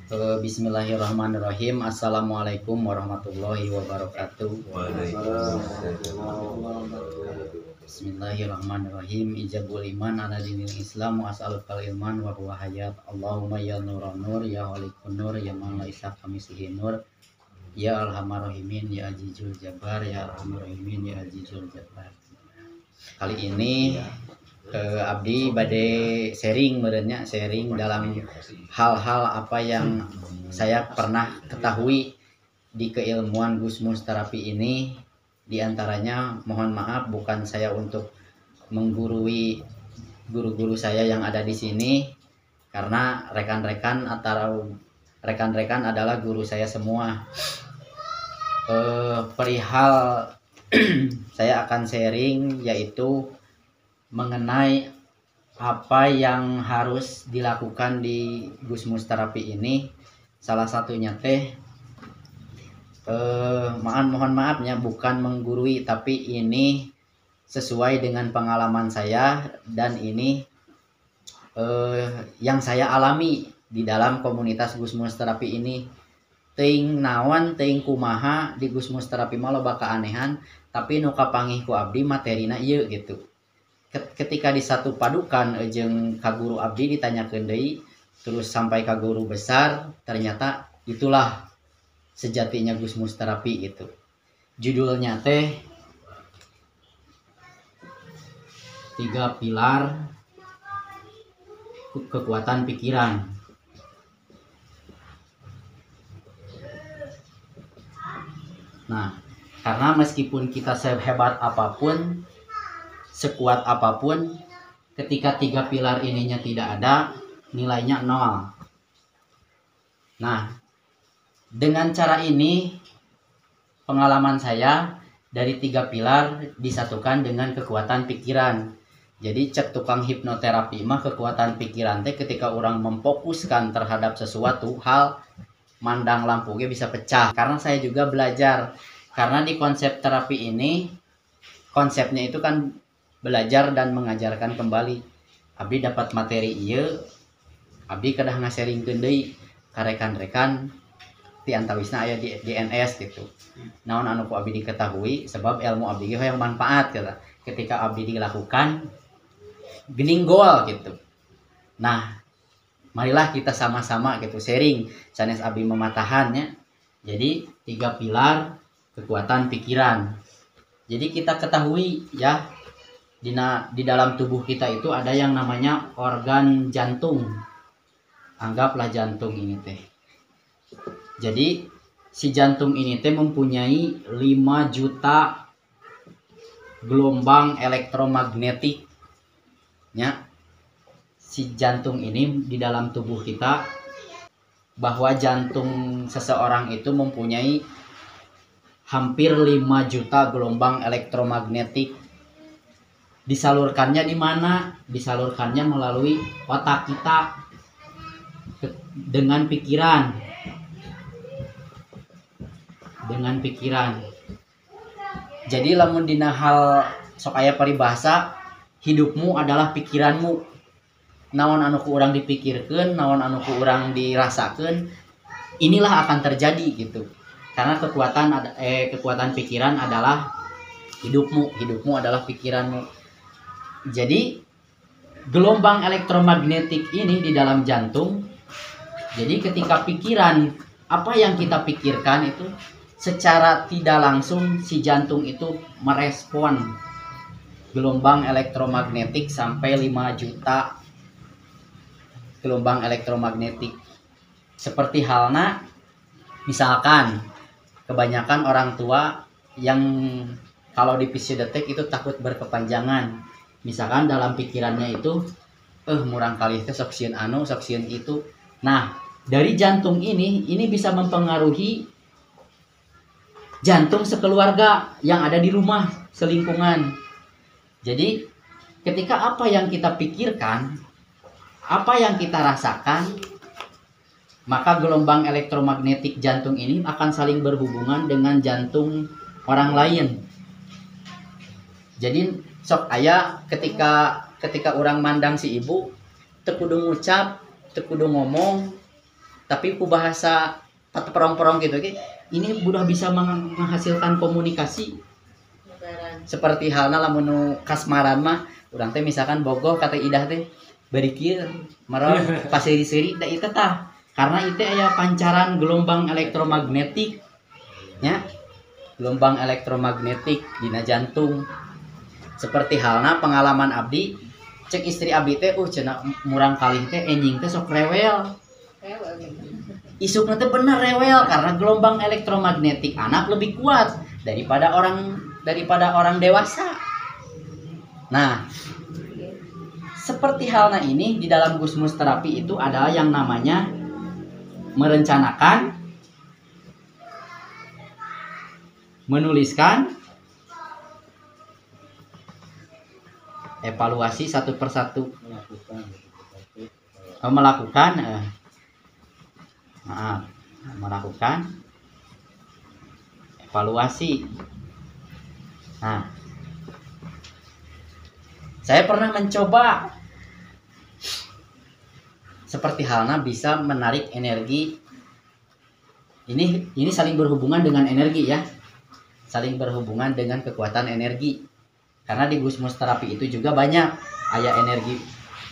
Bismillahirrahmanirrahim. Assalamualaikum warahmatullahi wabarakatuh. Bismillahirrahmanirrahim. Ijabul iman ala dinil Islam wa as'alukal ilman wa huwa hayat. Allahumma ya nuran nur ya walikun nur ya man laisa kamitslihi nur ya arhamar rahimin ya azizul jabbar ya arhamar rahimin ya azizul jabbar. Kali ini Abdi bade sharing dalam hal-hal apa yang saya pernah ketahui di keilmuan Gusmus terapi ini. Di antaranya, mohon maaf, bukan saya untuk menggurui guru-guru saya yang ada di sini, karena rekan-rekan adalah guru saya semua. Perihal saya akan sharing yaitu mengenai apa yang harus dilakukan di Gusmus terapi ini. Salah satunya mohon maafnya bukan menggurui, tapi ini sesuai dengan pengalaman saya dan ini yang saya alami di dalam komunitas Gusmus terapi ini. Teuing naon teuing kumaha di Gusmus terapi mah loba kaanehan, tapi nu kapanggih ku abdi materina ieu gitu. Ketika di satu padukan jeung ka guru abdi ditanyakeun deui, terus sampai ka guru besar, ternyata itulah sejatinya Gusmus terapi itu. Judulnya 3 pilar kekuatan pikiran. Nah, karena meskipun kita sehebat apapun, sekuat apapun, ketika 3 pilar ininya tidak ada, nilainya 0. Nah, dengan cara ini, pengalaman saya dari 3 pilar disatukan dengan kekuatan pikiran. Jadi cek tukang hipnoterapi mah kekuatan pikiran ketika orang memfokuskan terhadap sesuatu hal, mandang lampu bisa pecah. Karena saya juga belajar, karena di konsep terapi ini, konsepnya itu kan belajar dan mengajarkan kembali. Abdi dapat materi ieu, abdi kedah ngaseringkeun deui ka rekan-rekan ti antawisna aya di DNS gitu. Naon anu ku abdi diketahui sebab ilmu abdi ge hoyong manfaat kata. Ketika abdi dilakukan geuning goal gitu. Nah, marilah kita sama-sama gitu sharing sanes abdi mematahannya. Jadi 3 pilar kekuatan pikiran. Jadi kita ketahui ya, di dalam tubuh kita itu ada yang namanya organ jantung. Anggaplah jantung ini teh. Jadi si jantung ini teh mempunyai 5 juta gelombang elektromagnetik. Ya. Si jantung ini di dalam tubuh kita, bahwa jantung seseorang itu mempunyai hampir 5 juta gelombang elektromagnetik. Disalurkannya di mana? Disalurkannya melalui otak kita dengan pikiran. Jadi lamun dina hal sok aya paribahasa, hidupmu adalah pikiranmu. Naon anu ku urang dipikirkeun, naon anu ku urang dirasakeun, inilah akan terjadi gitu. Karena kekuatan pikiran adalah hidupmu adalah pikiranmu. Jadi gelombang elektromagnetik ini di dalam jantung. Jadi ketika pikiran, apa yang kita pikirkan itu secara tidak langsung si jantung itu merespon gelombang elektromagnetik sampai 5 juta gelombang elektromagnetik. Seperti halnya misalkan kebanyakan orang tua yang kalau di psikiater itu takut berkepanjangan. Misalkan dalam pikirannya itu murang kali itu sok sieun itu. Nah, dari jantung ini bisa mempengaruhi jantung sekeluarga yang ada di rumah, selingkungan. Jadi, ketika apa yang kita pikirkan, apa yang kita rasakan, maka gelombang elektromagnetik jantung ini akan saling berhubungan dengan jantung orang lain. Jadi sok aya ketika orang mandang si ibu teu kudu ngucap, teu kudu ngomong, tapi ku bahasa perong-perong gitu oke. Ini udah bisa menghasilkan komunikasi seperti halnya lamun nu kasmaran mah urang teh misalkan bogoh kata idah teh bari kieu maron pasiri-siri da itu tah karena itu aya pancaran gelombang elektromagnetik nya gelombang elektromagnetik dina jantung seperti halnya pengalaman abdi cek istri abdi teh cenah murang kalih teh enjing teh sok rewel isukna teh bener rewel karena gelombang elektromagnetik anak lebih kuat daripada orang dewasa. Nah, seperti halnya ini di dalam Gusmus terapi itu adalah yang namanya merencanakan, menuliskan, evaluasi satu persatu, melakukan evaluasi. Nah, saya pernah mencoba seperti halnya bisa menarik energi. Ini saling berhubungan dengan energi ya, saling berhubungan dengan kekuatan energi. Karena di Gusmus terapi itu juga banyak aya energi.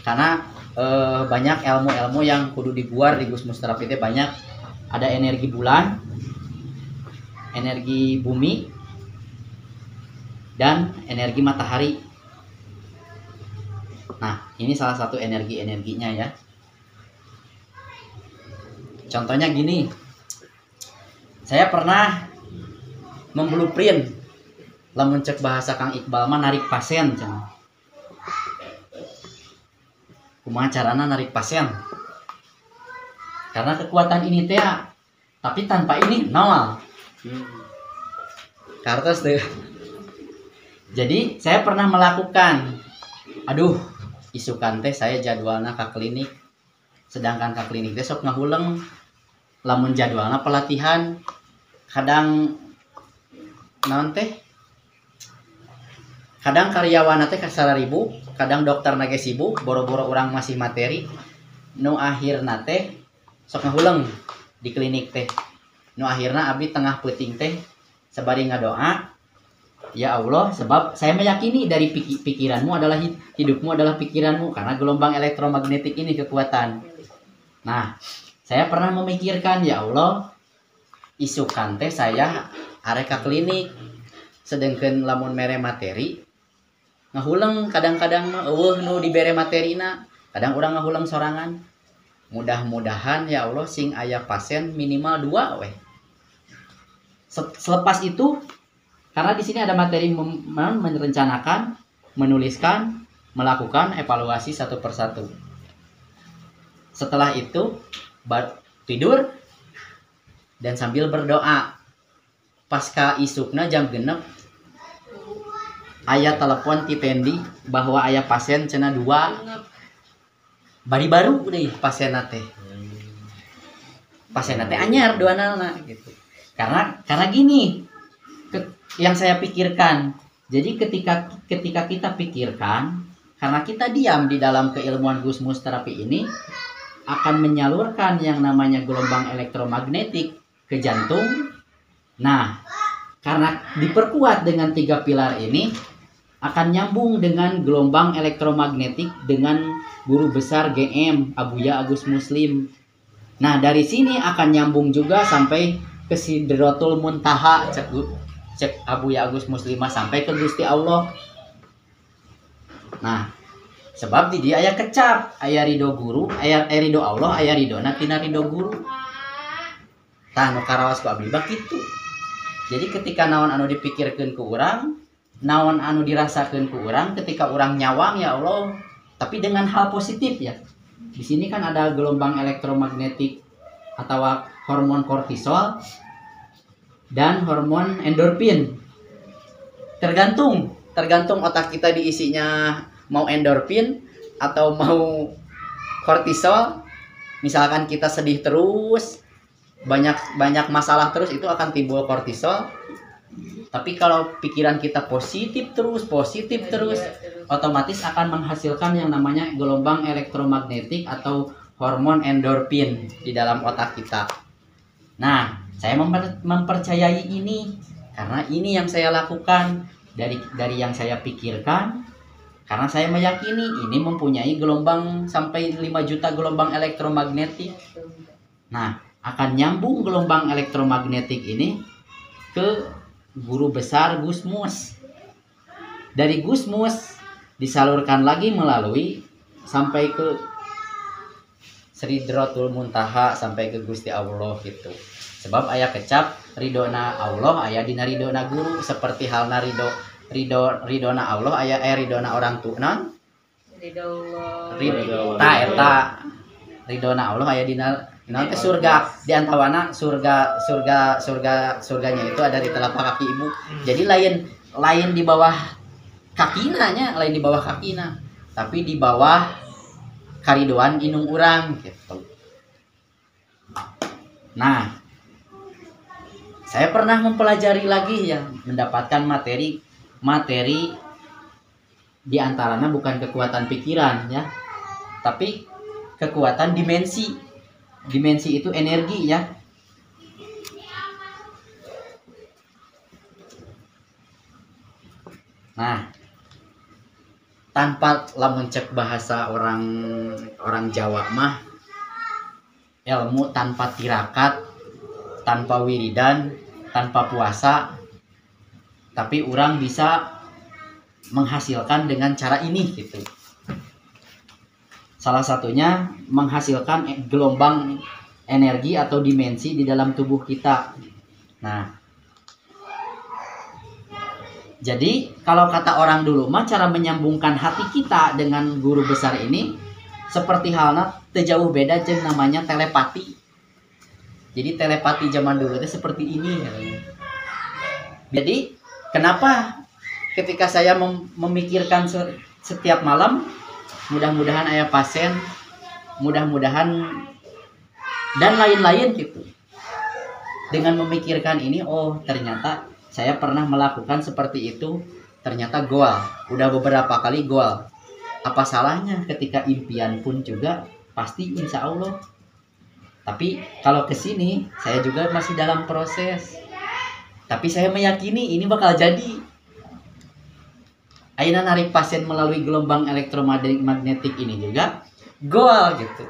Karena banyak ilmu-ilmu yang kudu dibuar di Gusmus terapi itu banyak. Ada energi bulan, energi bumi, dan energi matahari. Nah, ini salah satu energinya ya. Contohnya gini, saya pernah memblueprint, lamun cek bahasa Kang Iqbal mah narik pasien, kumaha carana narik pasien? Karena kekuatan ini teh, tapi tanpa ini nol. Kartos tuh. Jadi saya pernah melakukan, isukan teh saya jadwalnya ke klinik, sedangkan ke klinik teh sok ngahuleng, lamun jadwalnya pelatihan, kadang naon teh, kadang karyawan teh kasararibu, kadang dokter nage sibuk, boro-boro orang masih materi, nu akhirna teh sok ngahuleng di klinik teh, nu akhirna abdi tengah peuting teh, sabari ngadoa. Ya Allah, sebab saya meyakini dari pikiranmu adalah hidupmu adalah pikiranmu karena gelombang elektromagnetik ini kekuatan. Nah, saya pernah memikirkan ya Allah, isukan teh saya arek ka klinik, sedengkeun lamun mere materi ngahuleng kadang-kadang mah nu dibere materina, kadang urang ngahuleng sorangan. Mudah-mudahan ya Allah sing aya pasien minimal 2 weh. Selepas itu karena di sini ada materi merencanakan, menuliskan, melakukan evaluasi satu persatu. Setelah itu tidur dan sambil berdoa. Pasca isukna jam 6 aya telepon ti Tendi bahwa aya pasien cenah 2. Bari baru deh pasien teh. Pasien teh anyar 2 nalna gitu. Karena gini, yang saya pikirkan, jadi ketika kita pikirkan, karena kita diam di dalam keilmuan Gusmus terapi ini akan menyalurkan yang namanya gelombang elektromagnetik ke jantung. Nah, karena diperkuat dengan 3 pilar ini akan nyambung dengan gelombang elektromagnetik dengan guru besar GM Abuya Agus Muslim. Nah, dari sini akan nyambung juga sampai ke Sidratul Muntaha, cek Abuya Agus Muslimah sampai ke Gusti Allah. Nah, sebab di dia aya kecap, aya ridho guru, aya ridho Allah, aya ridona tina ridho guru. Tah nu karaos ku abdi kitu. Jadi ketika naon anu dipikirkeun ku urang, naon anu dirasakeun ku urang, ketika urang nyawang ya Allah, tapi dengan hal positif ya. Di sini kan ada gelombang elektromagnetik atau hormon kortisol dan hormon endorfin. Tergantung otak kita diisinya mau endorfin atau mau kortisol. Misalkan kita sedih terus, banyak masalah terus, itu akan timbul kortisol. Tapi kalau pikiran kita positif terus, otomatis akan menghasilkan yang namanya gelombang elektromagnetik atau hormon endorfin di dalam otak kita. Nah, saya mempercayai ini karena ini yang saya lakukan dari yang saya pikirkan. Karena saya meyakini ini mempunyai gelombang sampai 5 juta gelombang elektromagnetik. Nah, akan nyambung gelombang elektromagnetik ini ke guru besar Gusmus. Dari Gusmus disalurkan lagi melalui sampai ke Sidratul Muntaha, sampai ke Gusti Allah gitu. Sebab aya kecap ridona Allah aya dina ridona guru, seperti halna ridona Allah aya ridona orang tua non ridona Allah aya dina nanti surga, di antawana surganya itu ada di telapak kaki ibu. Jadi lain di bawah kakinanya, lain di bawah kakina, tapi di bawah karidoan inung urang gitu. Nah, saya pernah mempelajari lagi ya, mendapatkan materi di antaranya bukan kekuatan pikiran ya, tapi kekuatan dimensi. Dimensi itu energi ya. Nah, tanpa lamun cek bahasa orang Jawa mah, ilmu tanpa tirakat, tanpa wiridan, tanpa puasa, tapi orang bisa menghasilkan dengan cara ini gitu. Salah satunya menghasilkan gelombang energi atau dimensi di dalam tubuh kita. Nah, jadi kalau kata orang dulu mah cara menyambungkan hati kita dengan guru besar ini seperti halnya jauh beda jeung namanya telepati. Jadi telepati zaman dulu itu seperti ini. Jadi kenapa ketika saya memikirkan setiap malam, mudah-mudahan ayah pasien, mudah-mudahan dan lain-lain gitu. Dengan memikirkan ini, oh ternyata saya pernah melakukan seperti itu, ternyata goal. Udah beberapa kali goal. Apa salahnya ketika impian pun juga pasti insya Allah. Tapi kalau kesini saya juga masih dalam proses. Tapi saya meyakini ini bakal jadi. Aina narik pasien melalui gelombang elektromagnetik ini juga goal gitu.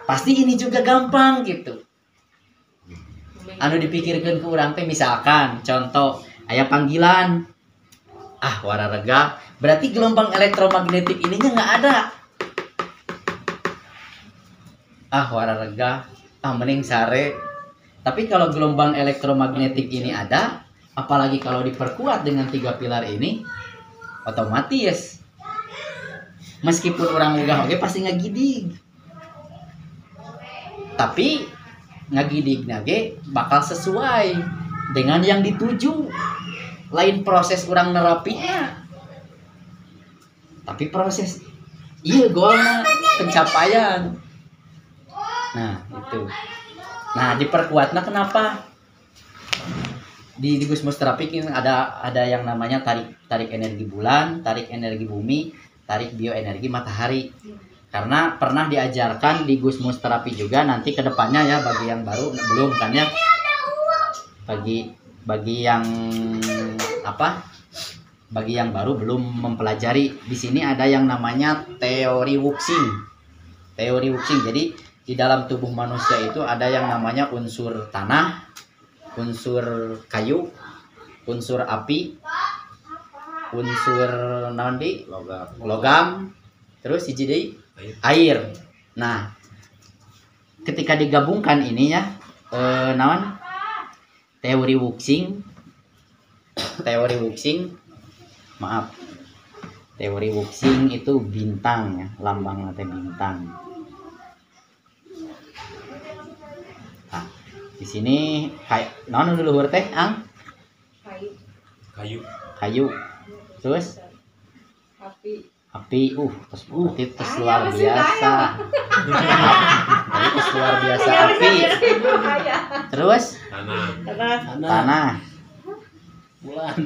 Pasti ini juga gampang gitu. Anu dipikirkan ke urang teh misalkan contoh aya panggilan. Ah, wararega, berarti gelombang elektromagnetik ininya nggak ada. Ah, wararega, mending sare. Tapi kalau gelombang elektromagnetik ini ada, apalagi kalau diperkuat dengan 3 pilar ini, otomatis meskipun orang udah oke pasti ngagidig, tapi ngagidig nage bakal sesuai dengan yang dituju. Lain proses orang nerapinya, tapi proses iya goalnya pencapaian. Nah itu, nah diperkuatnya kenapa? Di Gusmus terapi ada yang namanya tarik energi bulan, tarik energi bumi, tarik bioenergi matahari. Karena pernah diajarkan di Gusmus terapi juga, nanti kedepannya ya bagi yang baru belum kan ya, bagi yang apa? Bagi yang baru belum mempelajari, di sini ada yang namanya teori Wuxing. Teori Wuxing. Jadi di dalam tubuh manusia itu ada yang namanya unsur tanah, unsur kayu, unsur api, unsur nandi logam, terus hiji deui air. Nah, ketika digabungkan ini ya naon teori Wuxing, maaf, teori Wuxing itu bintang ya, lambang teh bintang. Di sini kayak non dulu teh ang kayu terus api terus luar biasa terus luar biasa api terus tanah bulan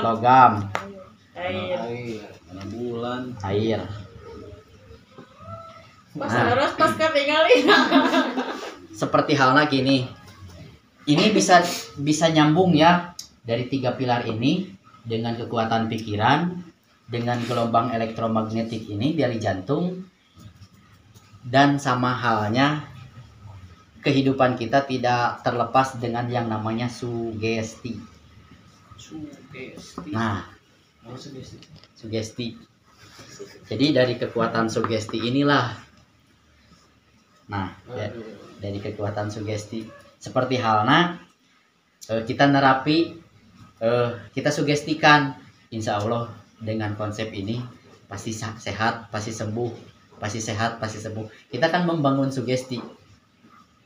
logam air Terus pas ketinggalin. Seperti halnya gini, ini bisa nyambung ya dari 3 pilar ini dengan kekuatan pikiran, dengan gelombang elektromagnetik ini dari jantung, dan sama halnya kehidupan kita tidak terlepas dengan yang namanya sugesti. Nah, sugesti. Jadi dari kekuatan sugesti inilah, dari kekuatan sugesti seperti halnya kita nerapi, kita sugestikan, insya Allah dengan konsep ini pasti sehat, pasti sembuh, pasti sehat, pasti sembuh. Kita kan membangun sugesti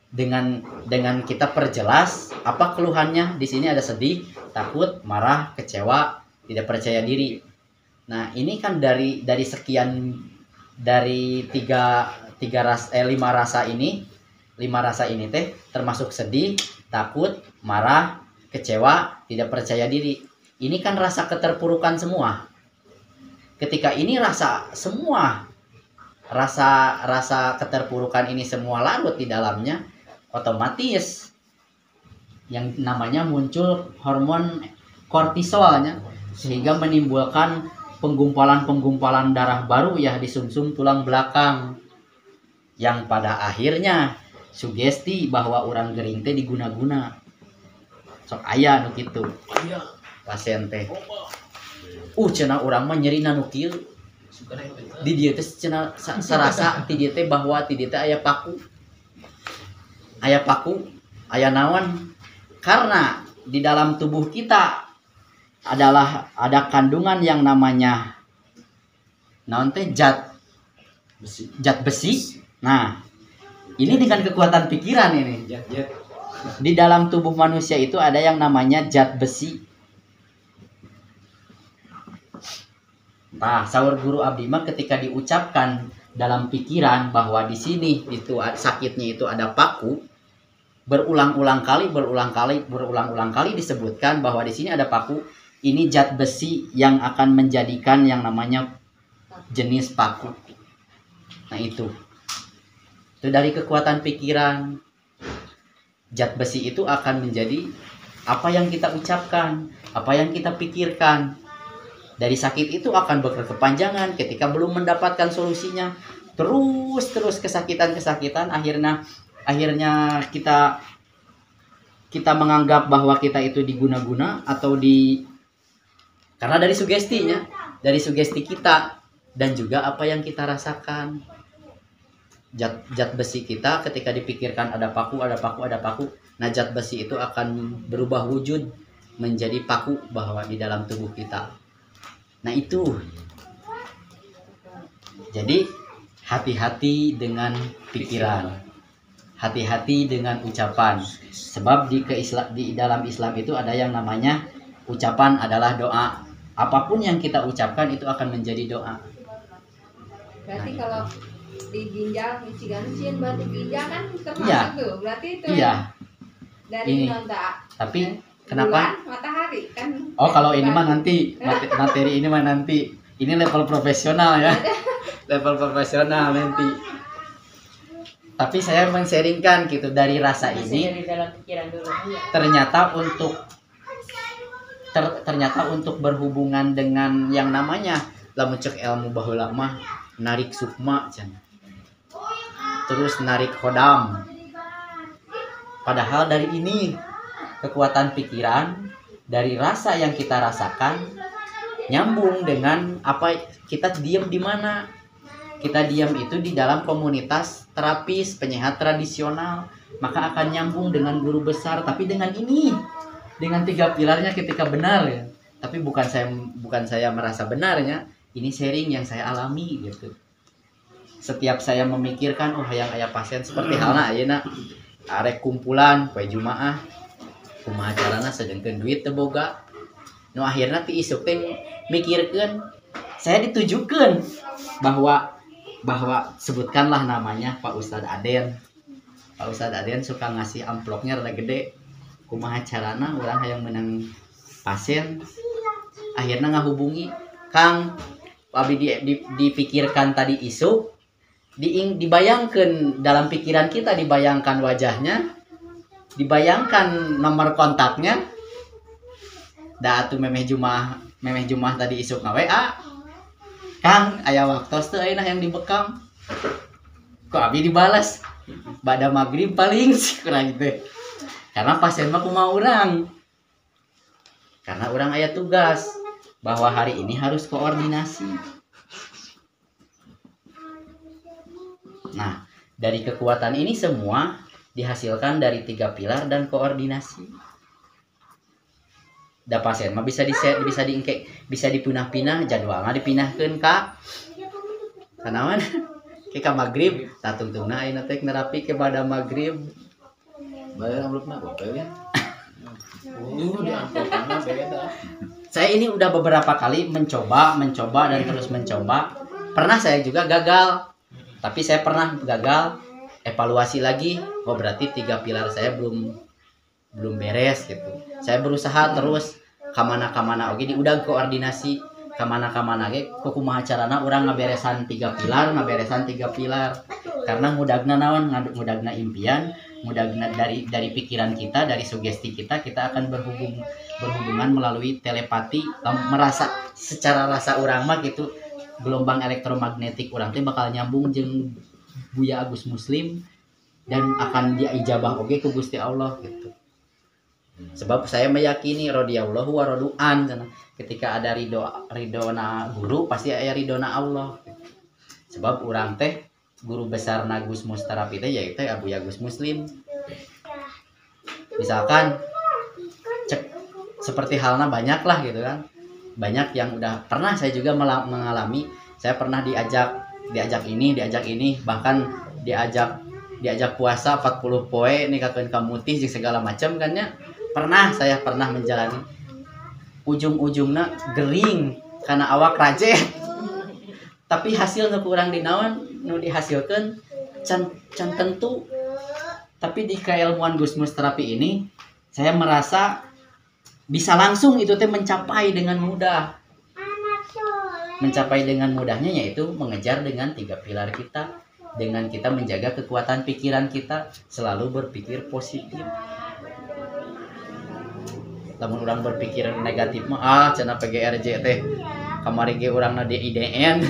dengan kita perjelas apa keluhannya. Di sini ada sedih, takut, marah, kecewa, tidak percaya diri. Nah, ini kan dari sekian, dari 5 rasa ini, 5 rasa ini teh termasuk sedih, takut, marah, kecewa, tidak percaya diri. Ini kan rasa keterpurukan semua. Ketika ini rasa keterpurukan ini semua larut di dalamnya, otomatis yang namanya muncul hormon kortisolnya, sehingga menimbulkan penggumpalan darah baru ya di sumsum tulang belakang, yang pada akhirnya sugesti bahwa orang gering teh diguna-guna. Sok aya nu kitu pasien teh, cenah urang mah nyeri nu kieu di dieu teh cenah sarasa ti dieu teh bahwa ti dieu teh aya paku, aya naon, karena di dalam tubuh kita ada kandungan yang namanya naon teh zat besi. Nah, ini dengan kekuatan pikiran ini. Di dalam tubuh manusia itu ada yang namanya zat besi. Nah, saur guru abdi mah ketika diucapkan dalam pikiran bahwa di sini itu sakitnya itu ada paku, berulang-ulang kali disebutkan bahwa di sini ada paku. Ini zat besi yang akan menjadikan yang namanya jenis paku. Nah, itu dari kekuatan pikiran, zat besi itu akan menjadi apa yang kita ucapkan, apa yang kita pikirkan. Dari sakit itu akan berkepanjangan ketika belum mendapatkan solusinya. Terus kesakitan, akhirnya kita menganggap bahwa kita itu diguna-guna atau karena dari sugestinya, dari sugesti kita dan juga apa yang kita rasakan. Zat besi kita ketika dipikirkan ada paku. Nah, zat besi itu akan berubah wujud menjadi paku bahwa di dalam tubuh kita. Nah, itu. Jadi hati-hati dengan pikiran, hati-hati dengan ucapan. Sebab di dalam Islam itu ada yang namanya ucapan adalah doa. Apapun yang kita ucapkan itu akan menjadi doa. Berarti kalau di ginjal cigancin berarti ginjal kan termasuk iya. Tuh. Berarti itu iya. Dari ini. nonta. Tapi kenapa? Bulan, matahari kan. Oh, kalau ini mah nanti materi ini mah nanti. Ini level profesional ya. Level profesional nanti. Tapi saya men-sharingkan gitu dari rasa ini. Dalam pikiran dulu. Ternyata untuk berhubungan dengan yang namanya lamun cek ilmu baheula mah narik sukma can. Terus narik hodam. Padahal dari ini kekuatan pikiran, dari rasa yang kita rasakan nyambung dengan apa kita diam di mana. Kita diam itu di dalam komunitas terapis penyehat tradisional, maka akan nyambung dengan guru besar. Tapi dengan 3 pilarnya ketika benar ya. Tapi bukan saya merasa benarnya, ini sharing yang saya alami gitu. Setiap saya memikirkan hayang aya pasien seperti halna ayeuna arek kumpulan poe Jumaah, kumaha carana sedengkeun duit teu boga. Nu akhirna ti isuk teh mikirkeun, saya ditujukeun bahwa sebutkanlah namanya Pak Ustadz Aden. Pak Ustadz Aden suka ngasih amplopnya rada gede. Kumaha carana orang hayang menang pasien. Akhirnya ngahubungi Kang, abdi dipikirkan tadi isu dibayangkan dalam pikiran kita, dibayangkan wajahnya, dibayangkan nomor kontaknya. Da atuh memeh Jumaah tadi isuk WA. Kang, aya waktos teu ayeuna yang dibekam. Kok abi dibalas bada maghrib paling kurang gitu. Karena pasien mah kumaha urang. Karena urang aya tugas bahwa hari ini harus koordinasi. Nah, dari kekuatan ini semua dihasilkan dari 3 pilar dan koordinasi. Da pasien mah bisa diingke, bisa dipinah-pinah, jadwalnya dipinahkeun ka kanaon? Ka maghrib, tatungtungna ayeuna teh nerapi ke bada maghrib. Bayar amplopna gopel ya. Di amplopna beda. Saya ini udah beberapa kali mencoba dan terus mencoba. Pernah saya juga gagal. Tapi saya pernah gagal, evaluasi lagi. Oh, berarti 3 pilar saya belum beres gitu. Saya berusaha terus kamana oke udah koordinasi kamana ge kumaha carana urang ngaberesan 3 pilar karena mudagna naon, mudagna impian, mudagna dari pikiran kita, dari sugesti kita akan berhubungan melalui telepati, merasa secara rasa urang mah gitu gelombang elektromagnetik urang teh bakal nyambung jeung Buya Agus Muslim dan akan diijabah oge ku Gusti Allah gitu. Sebab saya meyakini radhiyallahu wa radu'an, ketika ada ridona guru pasti aya ridona Allah. Sebab urang teh guru besar Gus Mustarapi teh yaitu Abu Yagus Muslim. Misalkan seperti halnya banyak lah gitu kan. Banyak yang udah pernah saya juga mengalami. Saya pernah diajak ini, bahkan diajak puasa 40 poe nikakeun ka mutih jeung segala macam kan nya. Saya pernah menjalani, ujung-ujungnya gering karena awak rajet. Tapi hasil nu kurang dinaon nu dihasilkan can tentu. Tapi di keilmuan Gusmus terapi ini saya merasa bisa langsung itu teh mencapai dengan mudah. Mencapai dengan mudahnya yaitu mengejar dengan 3 pilar kita, dengan kita menjaga kekuatan pikiran kita selalu berpikir positif. Lamun urang berpikir negatif mah cenah PGRJ teh kamari ge urangna di IDN.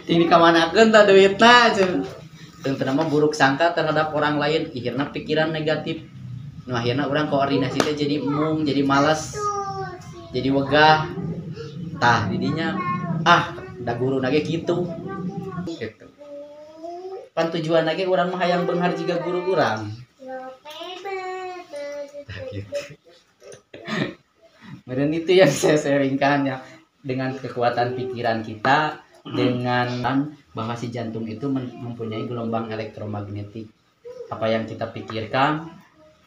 Ini kamanakeun tah duitna cenah. Teu mah buruk sangka terhadap orang lain, akhirna pikiran negatif. Nu akhirna urang koordinasi teh jadi mung, jadi malas, jadi wegah. Tah didinya da guruna ge kitu. Gitu. Pan tujuan lagi urang mah hayang beunghar jiga guru urang. Kemudian itu yang saya sharingkan ya, dengan kekuatan pikiran kita, dengan bahwa si jantung itu mempunyai gelombang elektromagnetik. Apa yang kita pikirkan,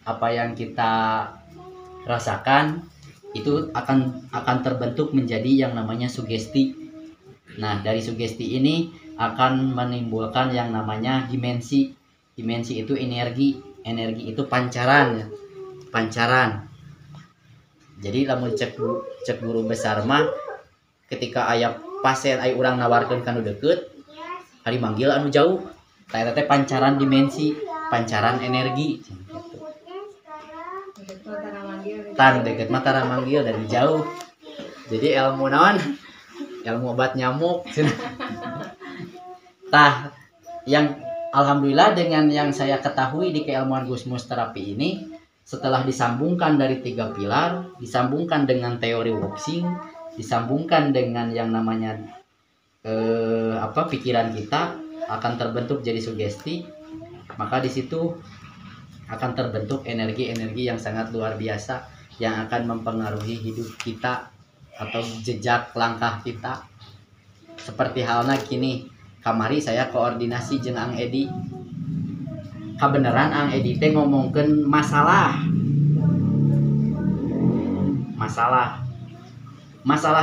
apa yang kita rasakan itu akan terbentuk menjadi yang namanya sugesti. Nah, dari sugesti ini akan menimbulkan yang namanya dimensi. Dimensi itu energi itu pancaran. Jadi lamun cek guru besar mah ketika aya pasien aya urang nawarkeun kanu deukeut ari manggil anu jauh eta teh pancaran dimensi, pancaran energi gitu. Tan deket mah tara manggil dari jauh. Jadi ilmu naon? Ilmu obat nyamuk. Tah yang alhamdulillah dengan yang saya ketahui di keilmuan Gusmus terapi ini, setelah disambungkan dari 3 pilar, disambungkan dengan teori Wopsing, disambungkan dengan yang namanya pikiran kita akan terbentuk jadi sugesti, maka di situ akan terbentuk energi-energi yang sangat luar biasa yang akan mempengaruhi hidup kita atau jejak langkah kita. Seperti halnya gini, kamari saya koordinasi jeung Ang Edi. Kebenaran Ang Edi teh ngomongkeun masalah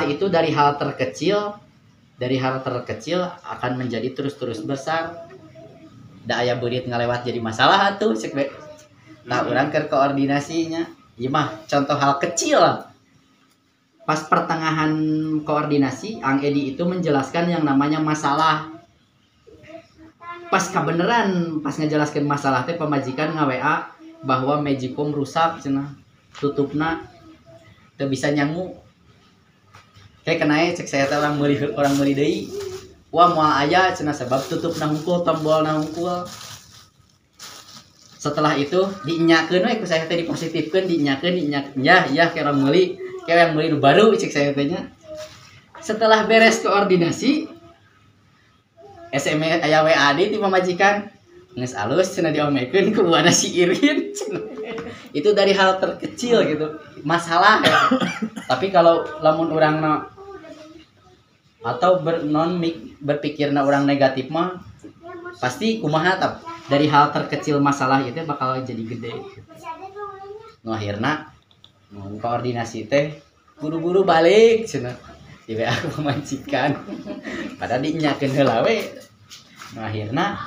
itu dari hal terkecil akan menjadi terus besar. Da aya beurit ngalewat jadi masalah atuh cek we. Nah, urang keur koordinasinya ieu mah contoh hal kecil. Pas pertengahan koordinasi Ang Edi itu menjelaskan yang namanya masalah. pas kebeneran pas ngejelaskan masalah teh pamajikan nga-WA bahwa Magicom rusak cenah tutupna teu bisa nyamu kayak kenanya cek saya teh orang meuli deui wah moal aya cenah sebab tutupna hungkul tombolna hungkul. Setelah itu dinyakeun we ku saya teh dipositifkeun dinyakeun ya kayak orang meuli kayak yang meuli nu baru cek saya teh nya. Setelah beres koordinasi SMS aya WA di ti pamajikan geus alus cenah diomekeun ku ada si Irin cenah. Itu dari hal terkecil gitu masalah ya. Tapi kalau lamun urang atau berpikirna orang negatif mah pasti kumaha tap dari hal terkecil masalah itu bakal jadi gede. Nu akhirna koordinasi teh buru-buru balik cenah. Di WA aku pemajikan pada dinyakeun heula we. Nu akhirna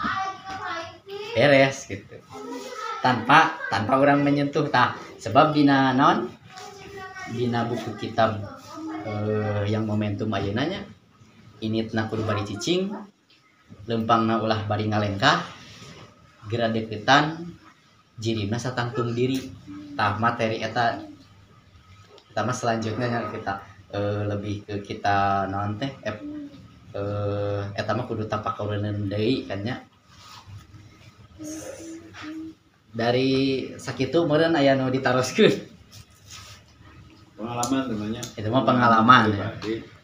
beres gitu. Tanpa orang menyentuh tah sebab dina naon dina buku kitab yang momentum ayeuna nya initna kudu bari cicing lempangna ulah bari ngalengkah geura deukeutan jirina satangtung diri tah materi eta mah selanjutnya kita lebih ke kita naon teh eta mah kudu tapakaureun deui kan nya. Dari sakitu meureun aya nu ditaroskeun pengalaman namanya itu mah pengalaman ya. pribadi.